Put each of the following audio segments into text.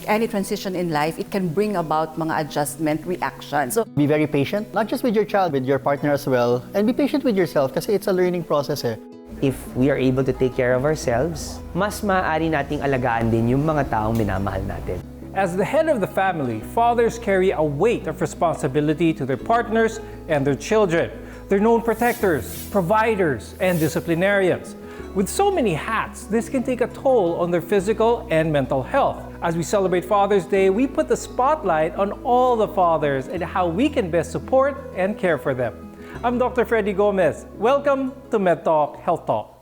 Any transition in life, it can bring about mga adjustment reactions. So, Be very patient, not just with your child, with your partner as well. And be patient with yourself kasi it's a learning process eh. If we are able to take care of ourselves, mas maaari nating alagaan din yung mga taong minamahal natin. As the head of the family, fathers carry a weight of responsibility to their partners and their children. They're known protectors, providers, and disciplinarians. With so many hats, this can take a toll on their physical and mental health. As we celebrate Father's Day, we put the spotlight on all the fathers and how we can best support and care for them. I'm Dr. Freddy Gomez. Welcome to MedTalk Health Talk.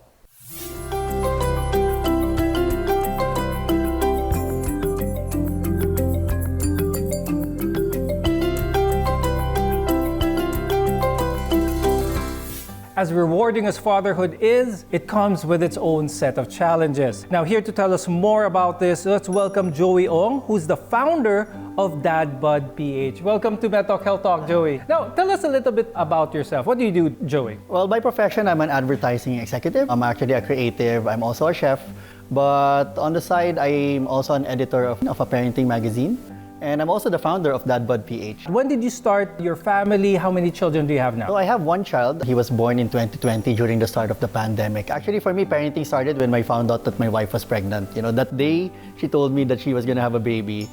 As rewarding as fatherhood is, it comes with its own set of challenges. Now, here to tell us more about this, let's welcome Joey Ong, who's the founder of DadBud PH. Welcome to MedTalk Health Talk, Joey. Now, tell us a little bit about yourself. What do you do, Joey? Well, by profession, I'm an advertising executive. I'm actually a creative. I'm also a chef. But on the side, I'm also an editor of a parenting magazine. And I'm also the founder of DadBud PH. When did you start your family? How many children do you have now? So I have one child. He was born in 2020 during the start of the pandemic. Actually, for me, parenting started when I found out that my wife was pregnant. You know, that day she told me that she was going to have a baby.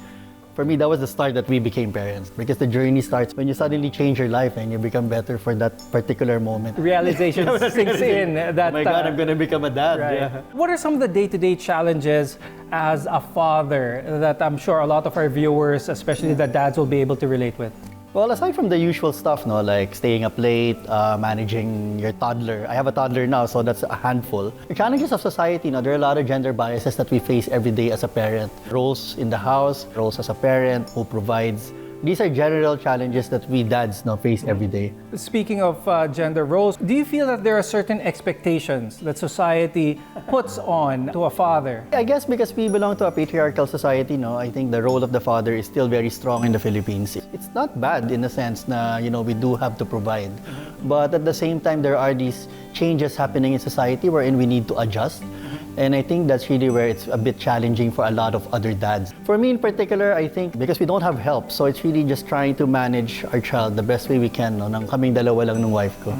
For me, that was the start that we became parents. Because the journey starts when you suddenly change your life and you become better for that particular moment. Realization sinks in. That, oh my God, I'm going to become a dad. Right. Yeah. What are some of the day-to-day challenges as a father that I'm sure a lot of our viewers, especially the dads, will be able to relate with? Well, aside from the usual stuff, no, like staying up late, managing your toddler. I have a toddler now, so that's a handful. The challenges of society, there are a lot of gender biases that we face every day as a parent. Roles in the house, roles as a parent, who provides. These are general challenges that we dads face every day. Speaking of gender roles, do you feel that there are certain expectations that society puts on to a father? I guess because we belong to a patriarchal society, I think the role of the father is still very strong in the Philippines. It's not bad in the sense na, we do have to provide. But at the same time, there are these changes happening in society wherein we need to adjust. And I think that's really where it's a bit challenging for a lot of other dads. For me in particular, I think because we don't have help, so it's really just trying to manage our child the best way we can. Nang kaming dalawa lang ng wife ko.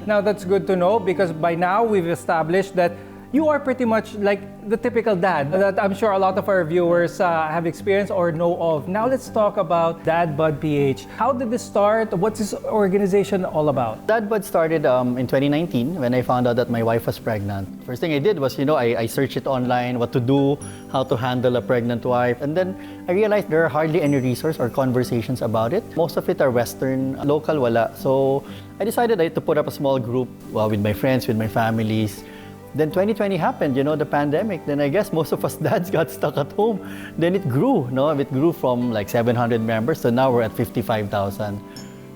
Now that's good to know because by now we've established that you are pretty much like the typical dad that I'm sure a lot of our viewers have experienced or know of. Now let's talk about DadBud PH. How did this start? What's this organization all about? DadBud started in 2019 when I found out that my wife was pregnant. First thing I did was, I searched it online, what to do, how to handle a pregnant wife. And then I realized there are hardly any resources or conversations about it. Most of it are Western, local wala. So I decided to put up a small group with my friends, with my families. Then 2020 happened, the pandemic. Then I guess most of us dads got stuck at home. Then it grew, It grew from like 700 members to now we're at 55,000.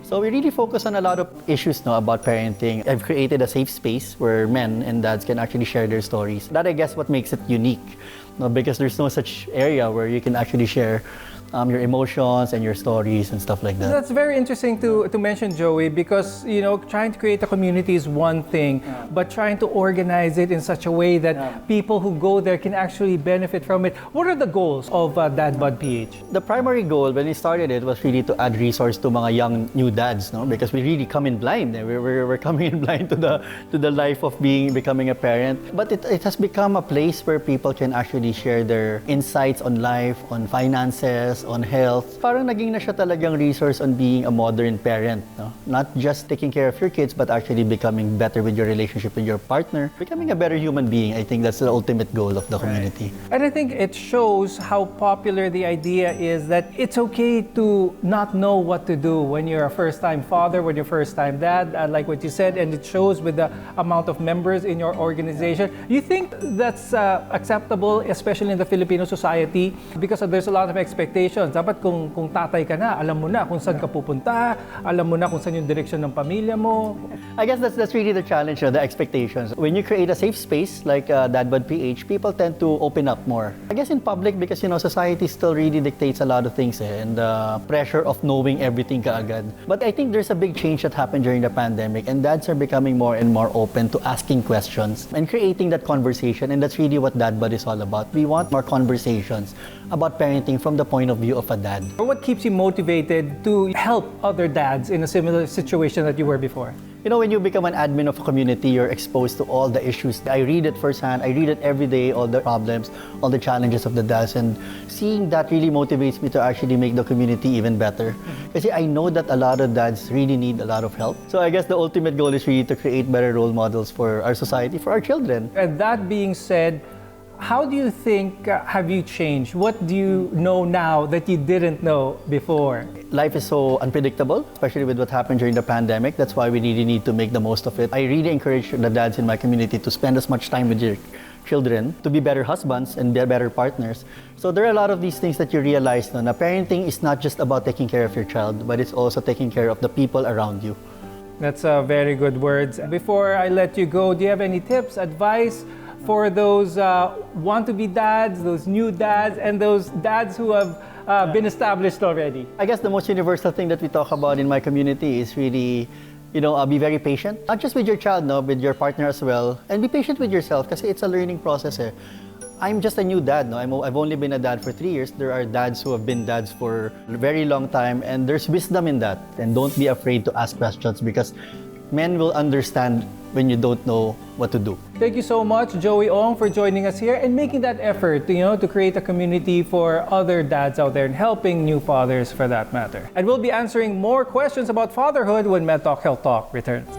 So we really focus on a lot of issues about parenting. I've created a safe space where men and dads can actually share their stories. That I guess what makes it unique, because there's no such area where you can actually share your emotions and your stories and stuff like that. That's very interesting to mention, Joey, because trying to create a community is one thing, but trying to organize it in such a way that people who go there can actually benefit from it. What are the goals of DadBud PH? The primary goal when we started it was really to add resource to mga young new dads, because we really come in blind. We're coming in blind to the life of becoming a parent. But it has become a place where people can actually share their insights on life, on finances, on health. Parang naging na siya talagang resource on being a modern parent. Not just taking care of your kids, but actually becoming better with your relationship with your partner. Becoming a better human being, I think that's the ultimate goal of the community. And I think it shows how popular the idea is that it's okay to not know what to do when you're a first-time father, when you're a first-time dad, like what you said, and it shows with the amount of members in your organization. You think that's acceptable, especially in the Filipino society, because there's a lot of expectations expectations. Dapat kung tatay ka na, alam mo na kung saan ka pupunta, alam mo na kung saan yung direksyon ng pamilya mo. I guess that's really the challenge, the expectations. When you create a safe space like DadBud PH, people tend to open up more. I guess in public because society still really dictates a lot of things and the pressure of knowing everything kaagad. But I think there's a big change that happened during the pandemic and dads are becoming more and more open to asking questions and creating that conversation, and that's really what DadBud is all about. We want more conversations about parenting from the point of view of a dad. What keeps you motivated to help other dads in a similar situation that you were before? When you become an admin of a community, you're exposed to all the issues. I read it firsthand. I read it every day, all the problems, all the challenges of the dads. And seeing that really motivates me to actually make the community even better. Because I know that a lot of dads really need a lot of help. So I guess the ultimate goal is really to create better role models for our society, for our children. And that being said, how do you think have you changed? What do you know now that you didn't know before? Life is so unpredictable, especially with what happened during the pandemic. That's why we really need to make the most of it. I really encourage the dads in my community to spend as much time with your children, to be better husbands and be better partners. So there are a lot of these things that you realize na parenting is not just about taking care of your child, but it's also taking care of the people around you. That's very good words. Before I let you go, do you have any tips, advice for those want-to-be dads, those new dads, and those dads who have been established already? I guess the most universal thing that we talk about in my community is really, be very patient. Not just with your child, no, with your partner as well. And be patient with yourself kasi it's a learning process. I'm just a new dad, no? I've only been a dad for 3 years. There are dads who have been dads for a very long time, and there's wisdom in that. And don't be afraid to ask questions because men will understand when you don't know what to do. Thank you so much, Joey Ong, for joining us here and making that effort, to create a community for other dads out there and helping new fathers for that matter. And we'll be answering more questions about fatherhood when Med Talk Health Talk returns.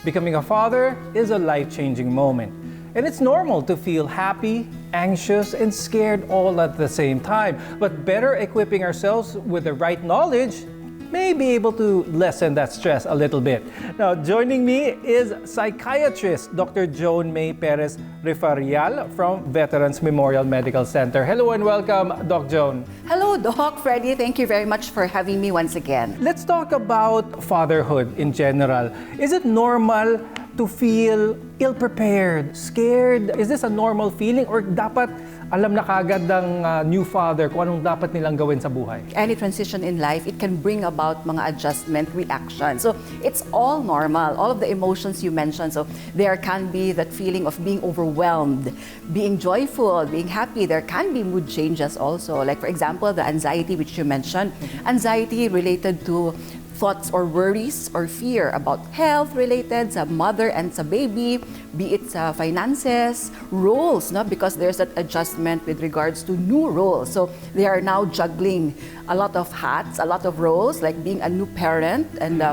Becoming a father is a life-changing moment. And it's normal to feel happy, anxious, and scared all at the same time. But better equipping ourselves with the right knowledge may be able to lessen that stress a little bit. Now, joining me is psychiatrist Dr. Joan May Perez Refarial from Veterans Memorial Medical Center. Hello and welcome, Doc Joan. Hello, Doc Freddy. Thank you very much for having me once again. Let's talk about fatherhood in general. Is it normal to feel ill-prepared, scared? Is this a normal feeling or dapat alam na kagad ng new father kung anong dapat nilang gawin sa buhay? Any transition in life, it can bring about mga adjustment reactions. So it's all normal. All of the emotions you mentioned. So there can be that feeling of being overwhelmed, being joyful, being happy. There can be mood changes also. Like for example, the anxiety which you mentioned. Anxiety related to thoughts or worries or fear about health related sa mother and sa baby, be it sa finances, roles, no? Because there's that adjustment with regards to new roles. So they are now juggling a lot of hats, a lot of roles, like being a new parent and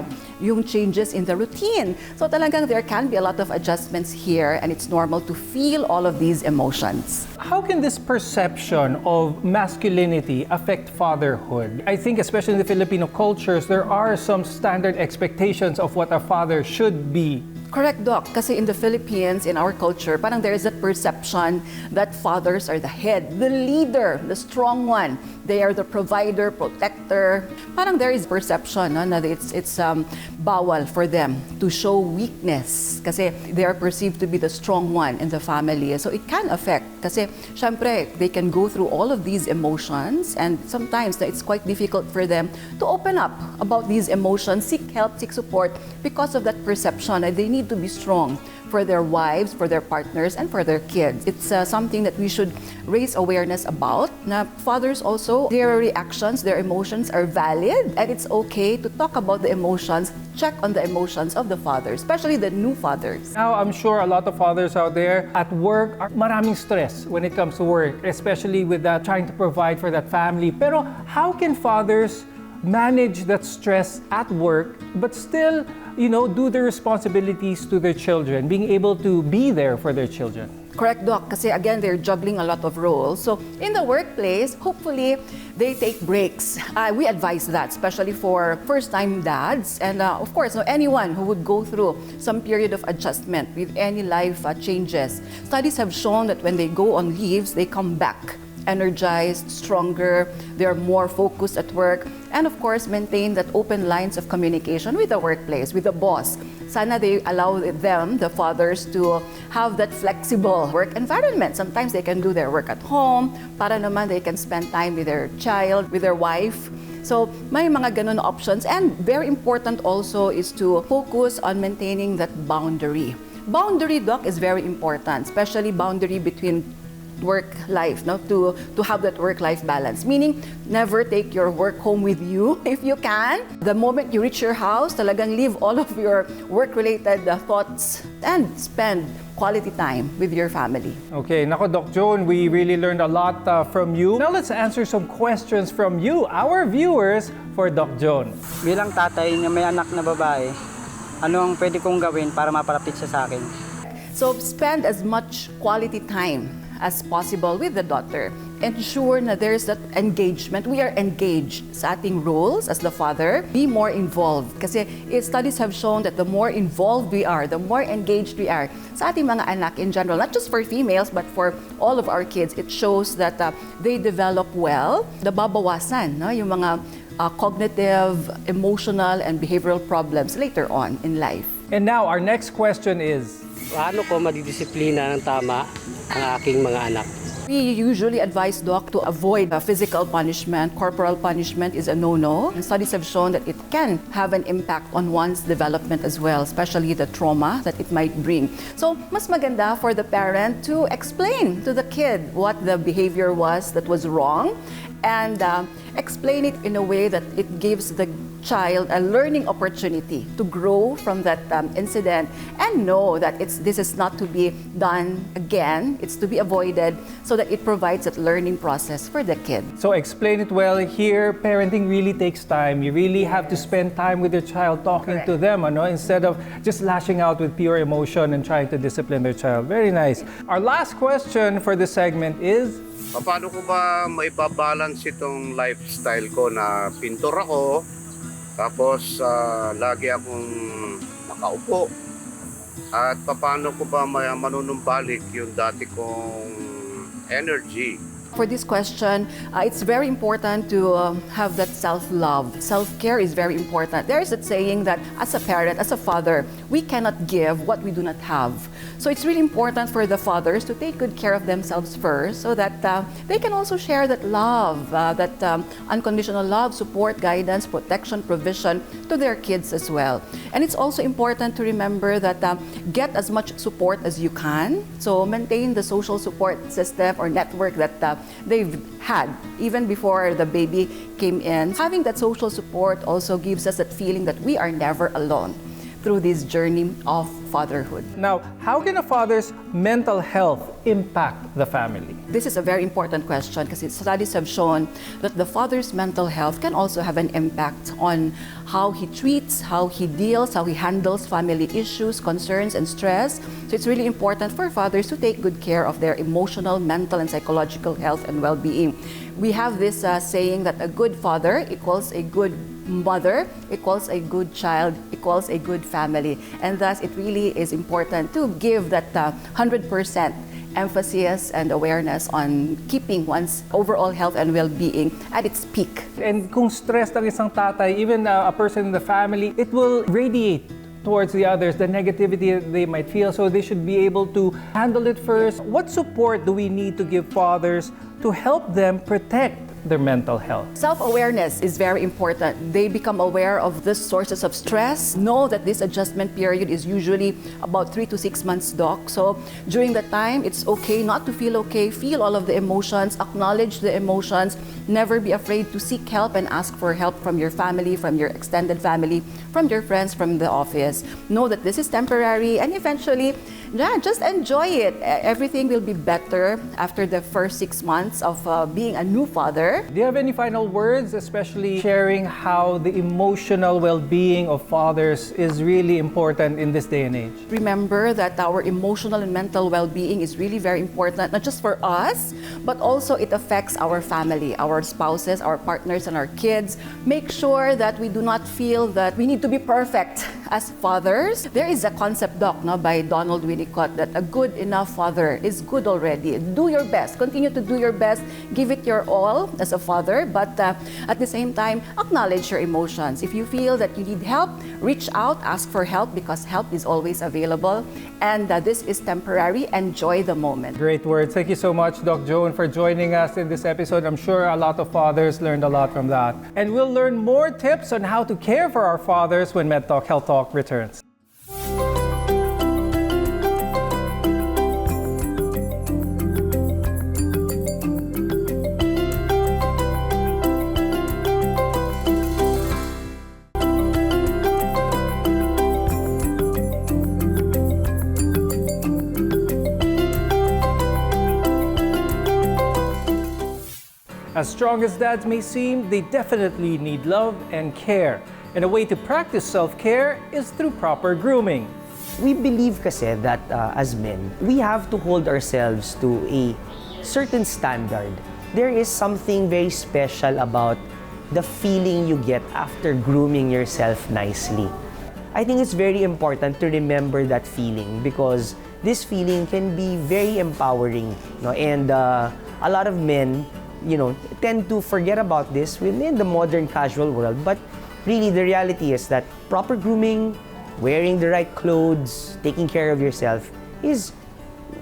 yung changes in the routine. So talagang there can be a lot of adjustments here and it's normal to feel all of these emotions. How can this perception of masculinity affect fatherhood? I think especially in the Filipino cultures, there are some standard expectations of what a father should be. Correct, Doc. Kasi in the Philippines, in our culture, parang there is that perception that fathers are the head, the leader, the strong one. They are the provider, protector. Parang there is perception na it's bawal for them to show weakness kasi they are perceived to be the strong one in the family. So it can affect kasi syempre they can go through all of these emotions and sometimes it's quite difficult for them to open up about these emotions, seek help, seek support because of that perception that they need to be strong for their wives, for their partners, and for their kids. It's something that we should raise awareness about. Na fathers also, their reactions, their emotions are valid, and it's okay to talk about the emotions, check on the emotions of the fathers, especially the new fathers. Now, I'm sure a lot of fathers out there at work are maraming stress when it comes to work, especially with trying to provide for that family. Pero how can fathers manage that stress at work, but still, do their responsibilities to their children, being able to be there for their children? Correct, Doc. Kasi again, they're juggling a lot of roles. So in the workplace, hopefully, they take breaks. We advise that, especially for first-time dads. And of course, anyone who would go through some period of adjustment with any life changes. Studies have shown that when they go on leaves, they come back energized, stronger, they're more focused at work, and of course, maintain that open lines of communication with the workplace, with the boss. Sana they allow them, the fathers, to have that flexible work environment. Sometimes they can do their work at home, para naman they can spend time with their child, with their wife. So may mga ganun options, and very important also is to focus on maintaining that boundary. Boundary, Doc, is very important, especially boundary between work life, to have that work-life balance. Meaning, never take your work home with you if you can. The moment you reach your house, talagang leave all of your work-related thoughts and spend quality time with your family. Okay, nako Doc Joan, we really learned a lot from you. Now let's answer some questions from you, our viewers, for Doc Joan. Bilang tatay na may anak na babae, ano ang pwede kong gawin para mapalapit siya sa akin? So spend as much quality time as possible with the daughter. Ensure na there's that engagement. We are engaged sa ating roles as the father. Be more involved. Kasi studies have shown that the more involved we are, the more engaged we are sa ating mga anak in general, not just for females, but for all of our kids. It shows that they develop well. Nababawasan, yung mga cognitive, emotional, and behavioral problems later on in life. And now, our next question is, paano ko madidisiplina ng tama ang aking mga anak? We usually advise, Doc, to avoid physical punishment. Corporal punishment is a no-no. And studies have shown that it can have an impact on one's development as well, especially the trauma that it might bring. So, mas maganda for the parent to explain to the kid what the behavior was that was wrong, and explain it in a way that it gives the child a learning opportunity to grow from that incident and know that this is not to be done again, it's to be avoided, so that it provides that learning process for the kid. so explain it well. Here, parenting really takes time. You really have to spend time with your child, talking to them, instead of just lashing out with pure emotion and trying to discipline their child. Very nice. Our last question for this segment is, Paano ko ba maibabalance itong lifestyle ko na pintor ako, tapos lagi akong nakaupo? At paano ko ba manunumbalik yung dati kong energy? For this question, it's very important to have that self-love. Self-care is very important. There is a saying that as a parent, as a father, we cannot give what we do not have. So it's really important for the fathers to take good care of themselves first, so that they can also share that love, that unconditional love, support, guidance, protection, provision to their kids as well. And it's also important to remember that get as much support as you can. So maintain the social support system or network that they've had even before the baby came in. Having that social support also gives us that feeling that we are never alone through this journey of fatherhood. now, how can a father's mental health impact the family? This is a very important question because studies have shown that the father's mental health can also have an impact on how he treats, how he deals, how he handles family issues, concerns, and stress. So it's really important for fathers to take good care of their emotional, mental, and psychological health and well-being. We have this saying that a good father equals a good mother, equals a good child, equals a good family. And thus, it really is important to give that 100% emphasis and awareness on keeping one's overall health and well-being at its peak. And kung stressed ang isang tatay, even a person in the family, it will radiate towards the others, the negativity that they might feel. So they should be able to handle it first. What support do we need to give fathers to help them protect their mental health? Self-awareness is very important. They become aware of the sources of stress, know that this adjustment period is usually about 3 to 6 months, Doc. So during that time, it's okay not to feel okay. Feel all of the emotions, acknowledge the emotions, never be afraid to seek help and ask for help from your family, from your extended family, from your friends, from the office. Know that this is temporary, and eventually, just enjoy it. Everything will be better after the first 6 months of being a new father. father. Do you have any final words, especially sharing how the emotional well-being of fathers is really important in this day and age? Remember that our emotional and mental well-being is really very important, not just for us, but also it affects our family, our spouses, our partners, and our kids. Make sure that we do not feel that we need to be perfect as fathers. There is a concept, Doc, by Donald Winnicott, that a good enough father is good already. Do your best. Continue to do your best. Give it your all as a father, but at the same time, acknowledge your emotions. If you feel that you need help, reach out, ask for help, because help is always available. And this is temporary. Enjoy the moment. Great words. Thank you so much, Doc Joan, for joining us in this episode. I'm sure a lot of fathers learned a lot from that. And we'll learn more tips on how to care for our fathers when Med Talk Health Talk returns. As strong as dads may seem, they definitely need love and care. And a way to practice self-care is through proper grooming. We believe kasi that as men, we have to hold ourselves to a certain standard. There is something very special about the feeling you get after grooming yourself nicely. I think it's very important to remember that feeling because this feeling can be very empowering. And a lot of men tend to forget about this within the modern casual world. But really, the reality is that proper grooming, wearing the right clothes, taking care of yourself is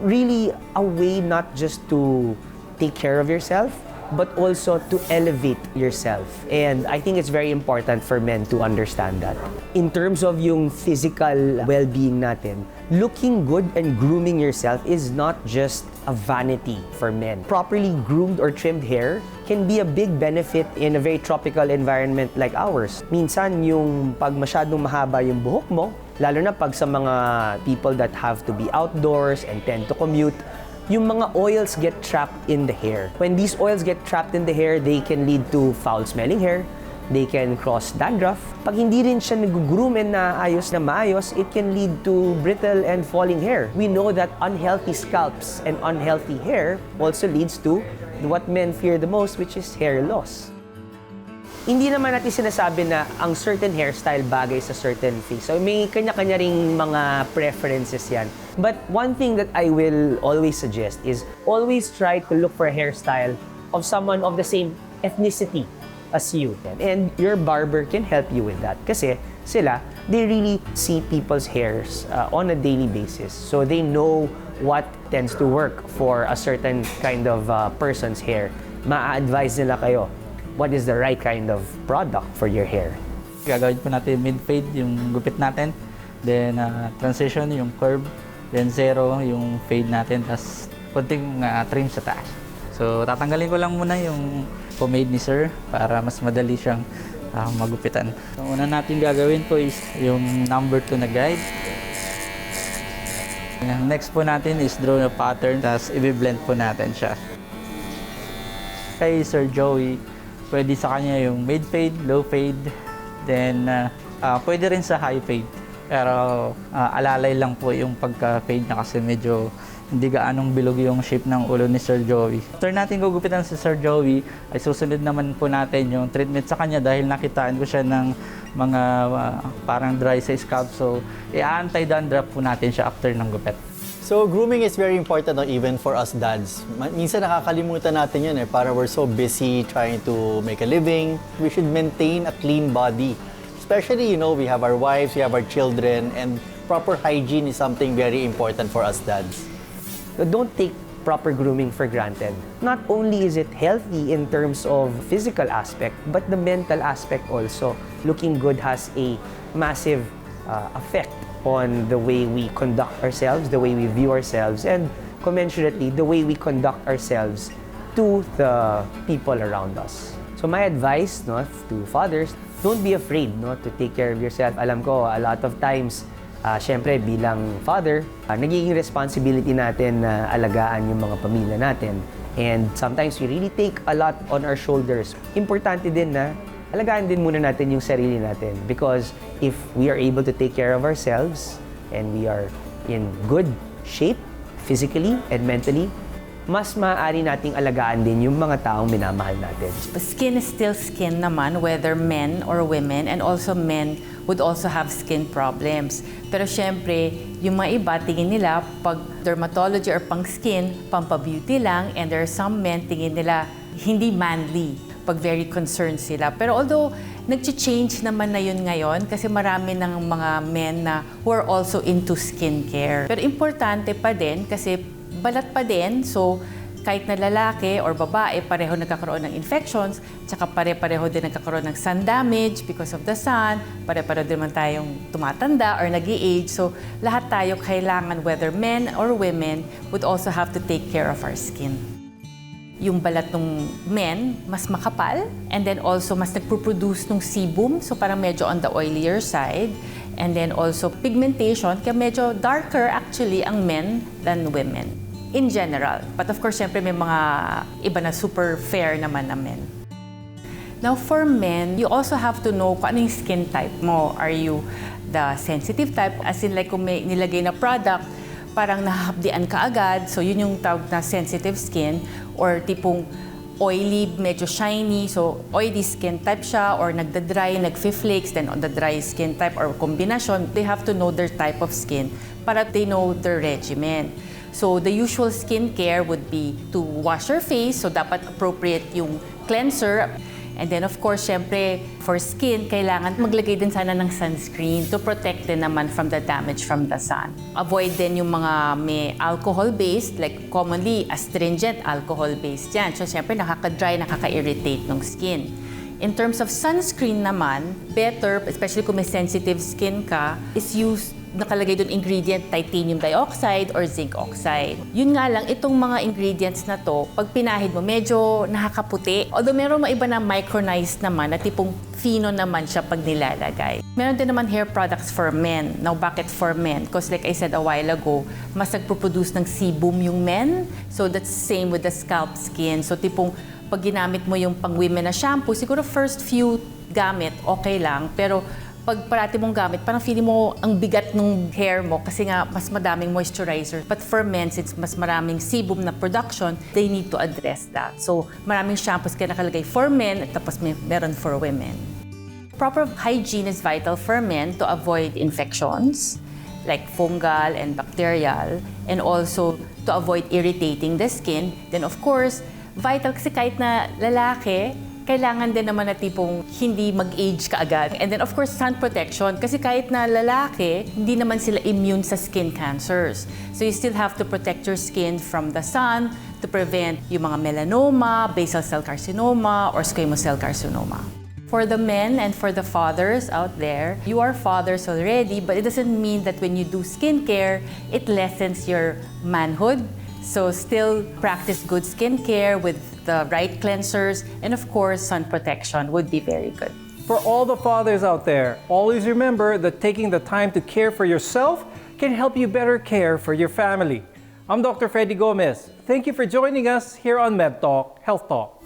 really a way not just to take care of yourself, but also to elevate yourself. And I think it's very important for men to understand that. In terms of yung physical well-being natin, looking good and grooming yourself is not just a vanity for men. Properly groomed or trimmed hair can be a big benefit in a very tropical environment like ours. Minsan yung pag masyadong mahaba yung buhok mo, lalo na pag sa mga people that have to be outdoors and tend to commute, yung mga oils get trapped in the hair. When these oils get trapped in the hair, they can lead to foul-smelling hair. They can cause dandruff. Pag hindi rin siya nag-groom and naayos na maayos, it can lead to brittle and falling hair. We know that unhealthy scalps and unhealthy hair also leads to what men fear the most, which is hair loss. Hindi naman natin sinasabi na ang certain hairstyle bagay sa certain face. So may kanya-kanya ring mga preferences yan. But one thing that I will always suggest is always try to look for a hairstyle of someone of the same ethnicity as you. And your barber can help you with that. Kasi sila, they really see people's hairs on a daily basis. So they know what tends to work for a certain kind of person's hair. Ma-advise nila kayo what is the right kind of product for your hair. Gagawin po natin mid-fade, yung gupit natin. Then transition, yung curve. Then zero, yung fade natin. Tapos konting trim sa taas. So tatanggalin ko lang muna yung pomade ni Sir para mas madali siyang magupitan. So una natin gagawin po is yung number 2 na guide. Next po natin is draw na pattern. Tapos i-blend po natin siya. Kay Sir Joey, pwede sa kanya yung mid fade, low fade, then pwede rin sa high fade. Pero alalay lang po yung pagka-fade niya kasi medyo hindi gaanong bilog yung shape ng ulo ni Sir Joey. After natin gugupitan si Sir Joey, ay susunod naman po natin yung treatment sa kanya dahil nakitaan ko siya ng mga parang dry sa scalp. So, i-anti-dandruff po natin siya after ng gupit. So grooming is very important even for us dads. Minsan nakakalimutan natin yun para we're so busy trying to make a living. We should maintain a clean body. Especially, we have our wives, we have our children, and proper hygiene is something very important for us dads. So don't take proper grooming for granted. Not only is it healthy in terms of physical aspect, but the mental aspect also. Looking good has a massive effect on the way we conduct ourselves, the way we view ourselves, and commensurately, the way we conduct ourselves to the people around us. So my advice to fathers, don't be afraid to take care of yourself. Alam ko, a lot of times, syempre bilang father, nagiging responsibility natin na alagaan yung mga pamilya natin. And sometimes we really take a lot on our shoulders. Importante din na alagaan din muna natin yung sarili natin, because if we are able to take care of ourselves and we are in good shape physically and mentally, mas maaari nating alagaan din yung mga taong minamahal natin. Skin is still skin naman, whether men or women, and also men would also have skin problems. Pero syempre, yung mga iba, tingin nila pag dermatology or pang skin, pampa-beauty lang, and there are some men tingin nila hindi manly pag very concerned sila. Pero although nag-change naman na yun ngayon kasi marami ng mga men na who are also into skincare. Pero importante pa din kasi balat pa din, so kahit na lalaki or babae, pareho nagkakaroon ng infections, tsaka pare-pareho din nagkakaroon ng sun damage because of the sun, pare-pareho din man tayong tumatanda or nag-i-age. So lahat tayo kailangan, whether men or women, would also have to take care of our skin. Yung balat ng men, mas makapal, and then also mas nagpo-produce ng sebum, so parang medyo on the oilier side. And then also pigmentation, kaya medyo darker actually ang men than women in general. But of course, syempre may mga iba na super fair naman na men. Now for men, you also have to know kung ano yung skin type mo. Are you the sensitive type? As in like kung may nilagay na product, parang nahahapdian ka agad, so yun yung tawag na sensitive skin, or tipong oily, medyo shiny, so oily skin type siya, or nagda-dry, nag-flakes, then on the dry skin type, or combination, they have to know their type of skin para they know their regimen. So the usual skincare would be to wash your face, so dapat appropriate yung cleanser. And then of course, syempre, for skin, kailangan maglagay din sana ng sunscreen to protect din naman from the damage from the sun. Avoid din yung mga may alcohol-based, like commonly astringent alcohol-based yan. So syempre, nakaka-dry, nakaka-irritate ng skin. In terms of sunscreen naman, better, especially kung may sensitive skin ka, is use nakalagay doon ingredient titanium dioxide or zinc oxide. Yun nga lang, itong mga ingredients na to, pag pinahid mo, medyo nakakaputi. Although meron mga iba na micronized naman, na tipong fino naman siya pag nilalagay. Meron din naman hair products for men. Now, bakit for men? Because like I said a while ago, mas nagpo-produce ng sebum yung men. So that's same with the scalp skin. So tipong pag ginamit mo yung pang-women na shampoo, siguro first few gamit, okay lang. Pero pag parati mong gamit, parang feeling mo ang bigat ng hair mo kasi nga mas madaming moisturizer. But for men, since mas maraming sebum na production, they need to address that. So maraming shampoos kaya nakalagay for men at tapos meron for women. Proper hygiene is vital for men to avoid infections like fungal and bacterial, and also to avoid irritating the skin. Then of course, vital kasi kahit na lalaki, kailangan din naman na tipong hindi mag-age ka agad. And then of course, sun protection. Kasi kahit na lalaki, hindi naman sila immune sa skin cancers. So you still have to protect your skin from the sun to prevent yung mga melanoma, basal cell carcinoma, or squamous cell carcinoma. For the men and for the fathers out there, you are fathers already, but it doesn't mean that when you do skincare, it lessens your manhood. So still practice good skincare with the right cleansers, and of course, sun protection would be very good. For all the fathers out there, always remember that taking the time to care for yourself can help you better care for your family. I'm Dr. Freddy Gomez. Thank you for joining us here on MedTalk Health Talk.